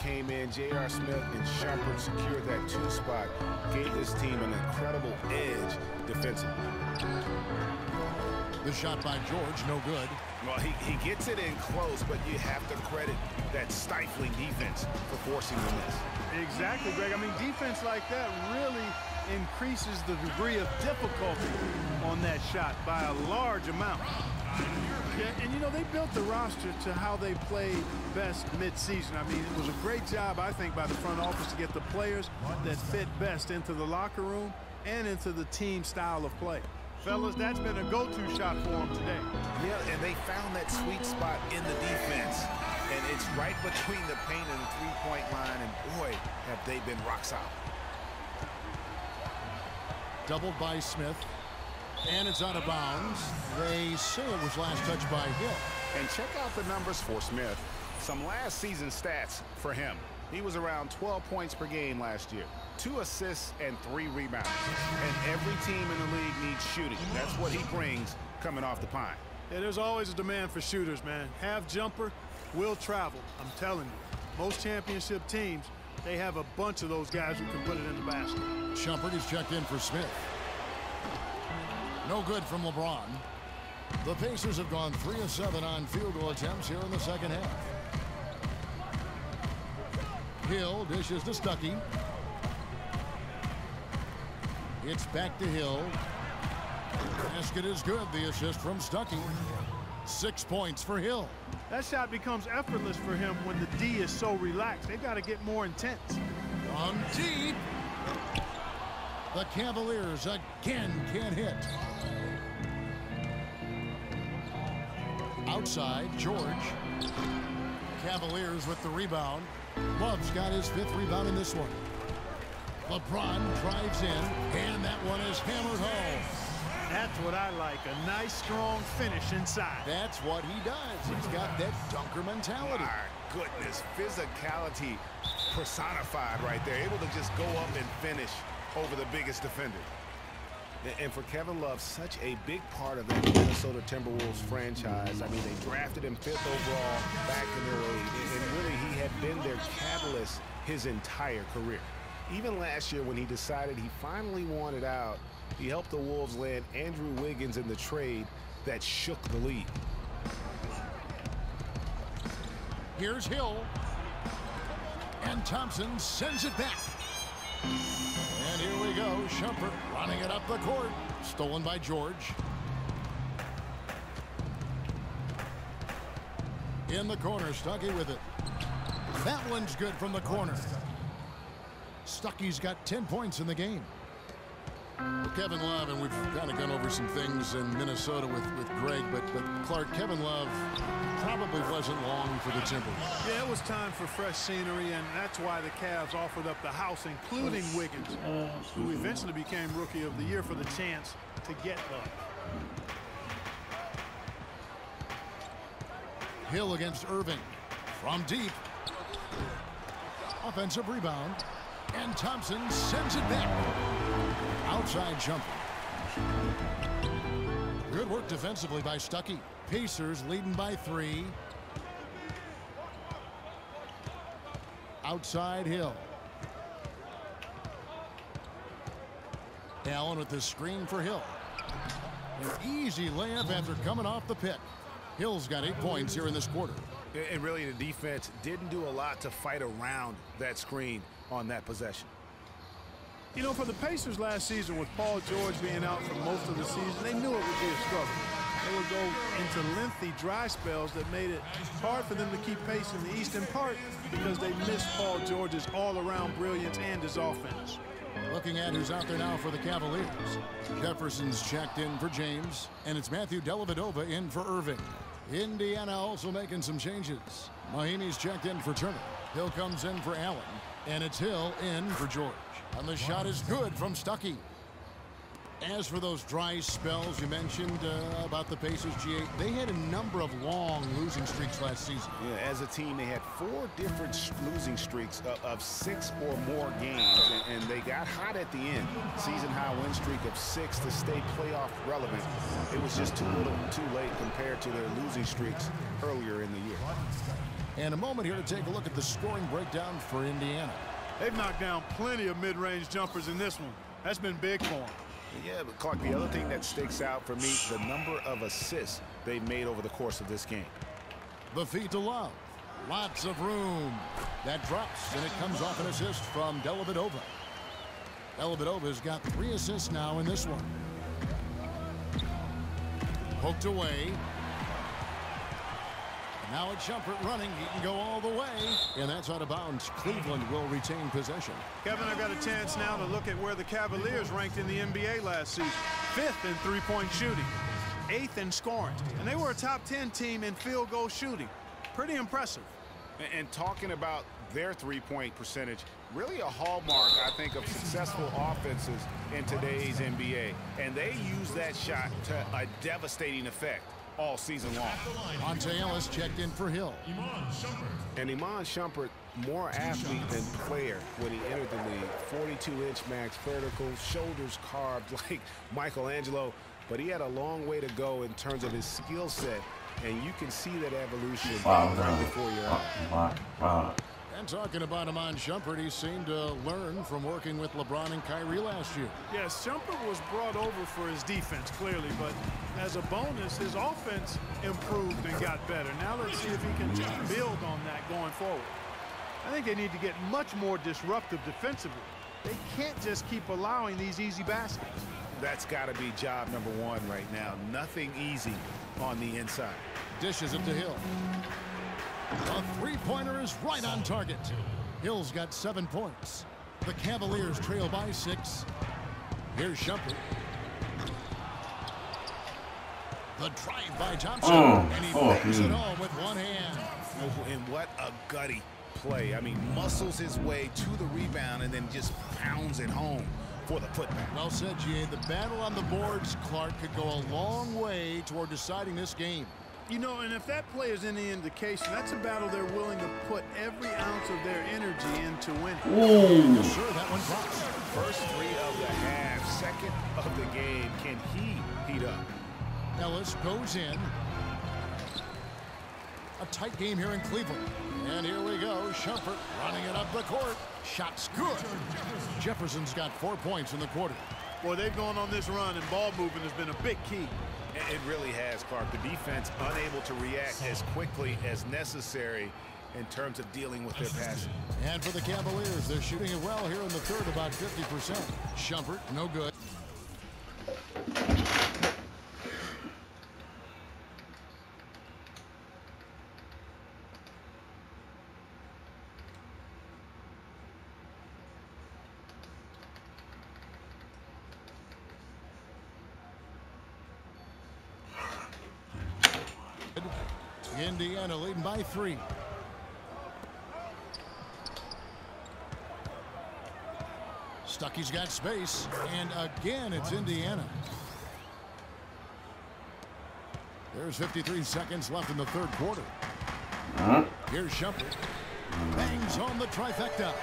Came in, J.R. Smith and Shumpert secured that 2 spot, gave this team an incredible edge defensively. The shot by George, no good. Well, he gets it in close, but you have to credit that stifling defense for forcing the miss. Exactly, Greg. I mean, defense like that really increases the degree of difficulty on that shot by a large amount. Yeah, and you know, they built the roster to how they play best mid-season. I mean, it was a great job, I think, by the front office to get the players that fit best into the locker room and into the team style of play. Fellas, that's been a go-to shot for them today. Yeah, and they found that sweet spot in the defense. And it's right between the paint and the three-point line, and boy, have they been rock solid. Doubled by Smith. And it's out of bounds. They say it was last touched by Hill. And check out the numbers for Smith. Some last season stats for him. He was around 12 points per game last year. 2 assists and 3 rebounds. And every team in the league needs shooting. That's what he brings coming off the pine. Yeah, there's always a demand for shooters, man. Half jumper will travel. I'm telling you. Most championship teams, they have a bunch of those guys who can put it in the basket. Shumpert is checked in for Smith. No good from LeBron. The Pacers have gone 3 of 7 on field goal attempts here in the second half. Hill dishes to Stuckey. It's back to Hill. Basket is good. The assist from Stuckey. 6 points for Hill. That shot becomes effortless for him when the D is so relaxed. They've got to get more intense. From deep. The Cavaliers again can't hit. Outside, George. Cavaliers with the rebound. Love's got his 5th rebound in this one. LeBron drives in, and that one is hammered home. That's what I like, a nice, strong finish inside. That's what he does. He's got that dunker mentality. My goodness, physicality personified right there. Able to just go up and finish over the biggest defender. And for Kevin Love, such a big part of that Minnesota Timberwolves franchise. I mean, they drafted him 5th overall back in the early, and really he had been their catalyst his entire career. Even last year when he decided he finally wanted out, he helped the Wolves land Andrew Wiggins in the trade that shook the league. Here's Hill. And Thompson sends it back. And here we go. Shumpert running it up the court. Stolen by George. In the corner, Stuckey with it. That one's good from the corner. Stuckey's got 10 points in the game. Kevin Love, and we've kind of gone over some things in Minnesota with Greg, but Clark, Kevin Love probably wasn't long for the Timbers. Yeah, it was time for fresh scenery, and that's why the Cavs offered up the house, including Wiggins, who eventually became Rookie of the Year for the chance to get Love. Hill against Irving. From deep. Offensive rebound. And Thompson sends it back. Outside jumper. Good work defensively by Stuckey. Pacers leading by 3. Outside Hill. Allen with the screen for Hill. An easy layup after coming off the pick. Hill's got 8 points here in this quarter. And really the defense didn't do a lot to fight around that screen on that possession. You know, for the Pacers last season, with Paul George being out for most of the season, they knew it would be a struggle. They would go into lengthy dry spells that made it hard for them to keep pace in the East, in part because they missed Paul George's all-around brilliance and his offense. Looking at who's out there now for the Cavaliers. Jefferson's checked in for James, and it's Matthew Dellavedova in for Irving. Indiana also making some changes. Mahinmi's checked in for Turner. Hill comes in for Allen, and it's Hill in for George. And the shot is good from Stuckey. As for those dry spells you mentioned about the Pacers, G8, they had a number of long losing streaks last season. Yeah, as a team, they had 4 different losing streaks of 6 or more games, and they got hot at the end. Season-high win streak of 6 to stay playoff relevant. It was just too little, too late compared to their losing streaks earlier in the year. And a moment here to take a look at the scoring breakdown for Indiana. They've knocked down plenty of mid-range jumpers in this one. That's been big for them. Yeah, but Clark, the other thing that sticks out for me, the number of assists they've made over the course of this game. The feed to Love. Lots of room. That drops, and it comes off an assist from Dellavedova. Dellavedova's got 3 assists now in this one. Poked away. Now it's Shumpert running. He can go all the way. And that's out of bounds. Cleveland will retain possession. Kevin, I got a chance now to look at where the Cavaliers ranked in the NBA last season. 5th in three-point shooting. 8th in scoring. And they were a top 10 team in field goal shooting. Pretty impressive. And talking about their three-point percentage, really a hallmark, I think, of successful offenses in today's NBA. And they use that shot to a devastating effect all season long. Monte Ellis checked in for Hill. And Iman Shumpert, more athlete than player when he entered the league. 42-inch max vertical, shoulders carved like Michelangelo, but he had a long way to go in terms of his skill set, and you can see that evolution right before your eyes. And talking about Iman Shumpert, he seemed to learn from working with LeBron and Kyrie last year. Yes, Shumpert was brought over for his defense, clearly, but as a bonus, his offense improved and got better. Now let's see if he can just build on that going forward. I think they need to get much more disruptive defensively. They can't just keep allowing these easy baskets. That's got to be job number 1 right now. Nothing easy on the inside. Dishes it to Hill. The three-pointer is right on target. Hill's got 7 points. The Cavaliers trail by 6. Here's Shumpert. The drive by Thompson. And he bangs it home with one hand. Oh, and what a gutty play. I mean, muscles his way to the rebound and then just pounds it home for the putback. Well said, G.A. The battle on the boards, Clark, could go a long way toward deciding this game. You know, and if that play is any indication, that's a battle they're willing to put every ounce of their energy into winning. Ooh. Sure, that one drops. First 3 of the half, second of the game. Can he heat up? Ellis goes in. A tight game here in Cleveland. And here we go. Shumpert running it up the court. Shot's good. Jefferson's got 4 points in the quarter. Boy, they've gone on this run, and ball movement has been a big key. It really has, Clark. The defense unable to react as quickly as necessary in terms of dealing with their passing. And for the Cavaliers, they're shooting it well here in the third, about 50%. Shumpert, no good. Indiana leading by 3. Stuckey's got space, and again it's Indiana. There's 53 seconds left in the third quarter. Here's Shumpert. Bangs home the trifecta.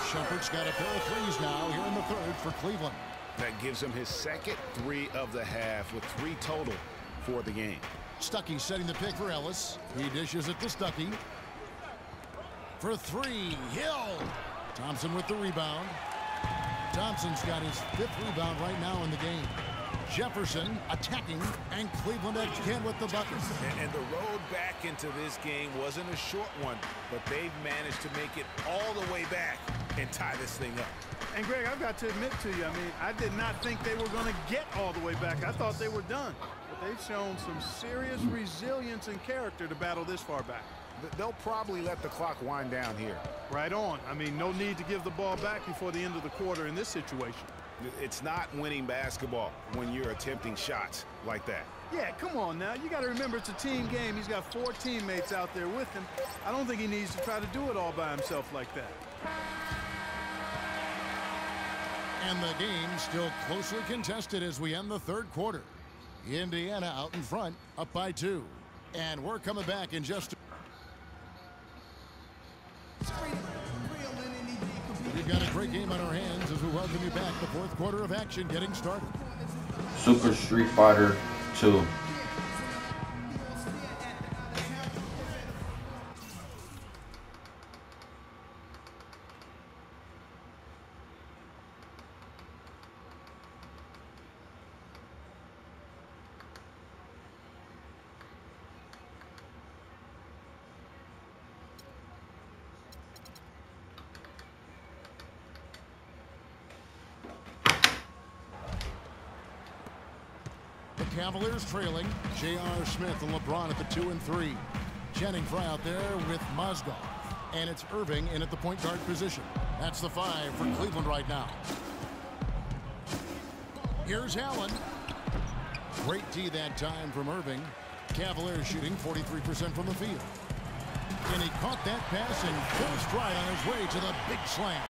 Shumpert's got a pair of threes now here in the third for Cleveland. That gives him his second 3 of the half with 3 total for the game. Stuckey setting the pick for Ellis. He dishes it to Stuckey. For 3, Hill. Thompson with the rebound. Thompson's got his 5th rebound right now in the game. Jefferson attacking, and Cleveland again with the bucket. And the road back into this game wasn't a short one, but they've managed to make it all the way back and tie this thing up. And Greg, I've got to admit to you, I mean, I did not think they were going to get all the way back. I thought they were done. But they've shown some serious resilience and character to battle this far back. They'll probably let the clock wind down here. Right on. I mean, no need to give the ball back before the end of the quarter in this situation. It's not winning basketball when you're attempting shots like that. Yeah, come on now. You got to remember it's a team game. He's got 4 teammates out there with him. I don't think he needs to try to do it all by himself like that. And the game still closely contested as we end the third quarter. Indiana out in front, up by 2. And we're coming back in just... We've got a great game on our hands as we welcome you back. The fourth quarter of action getting started. Super Street Fighter 2. Cavaliers trailing. J.R. Smith and LeBron at the 2 and 3. Channing Frye out there with Mozgov. And it's Irving in at the point guard position. That's the 5 for Cleveland right now. Here's Allen. Great D that time from Irving. Cavaliers shooting 43% from the field. And he caught that pass in full stride on his way to the big slam.